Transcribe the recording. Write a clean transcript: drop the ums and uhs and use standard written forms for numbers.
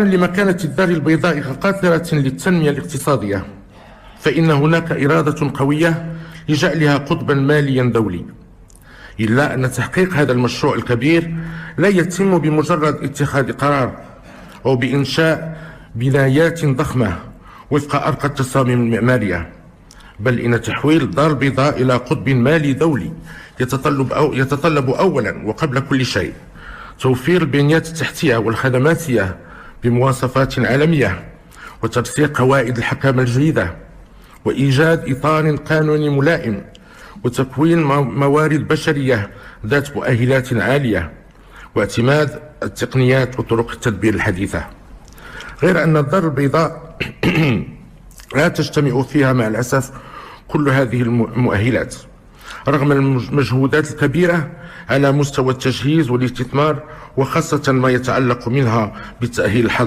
لمكانة الدار البيضاء كقاطرة للتنمية الاقتصادية، فإن هناك إرادة قوية لجعلها قطبا ماليا دولي، إلا أن تحقيق هذا المشروع الكبير لا يتم بمجرد اتخاذ قرار أو بإنشاء بنايات ضخمة وفق أرقى التصاميم المعمارية، بل إن تحويل الدار البيضاء إلى قطب مالي دولي يتطلب أولا وقبل كل شيء توفير البنيات التحتية والخدماتية بمواصفات عالمية، وترسيخ قواعد الحكامة الجديدة، وإيجاد إطار قانوني ملائم، وتكوين موارد بشرية ذات مؤهلات عالية، واعتماد التقنيات وطرق التدبير الحديثة. غير أن الدار البيضاء لا تجتمع فيها مع الأسف كل هذه المؤهلات رغم المجهودات الكبيرة على مستوى التجهيز والاستثمار، وخاصة ما يتعلق منها بالتأهيل الحضري.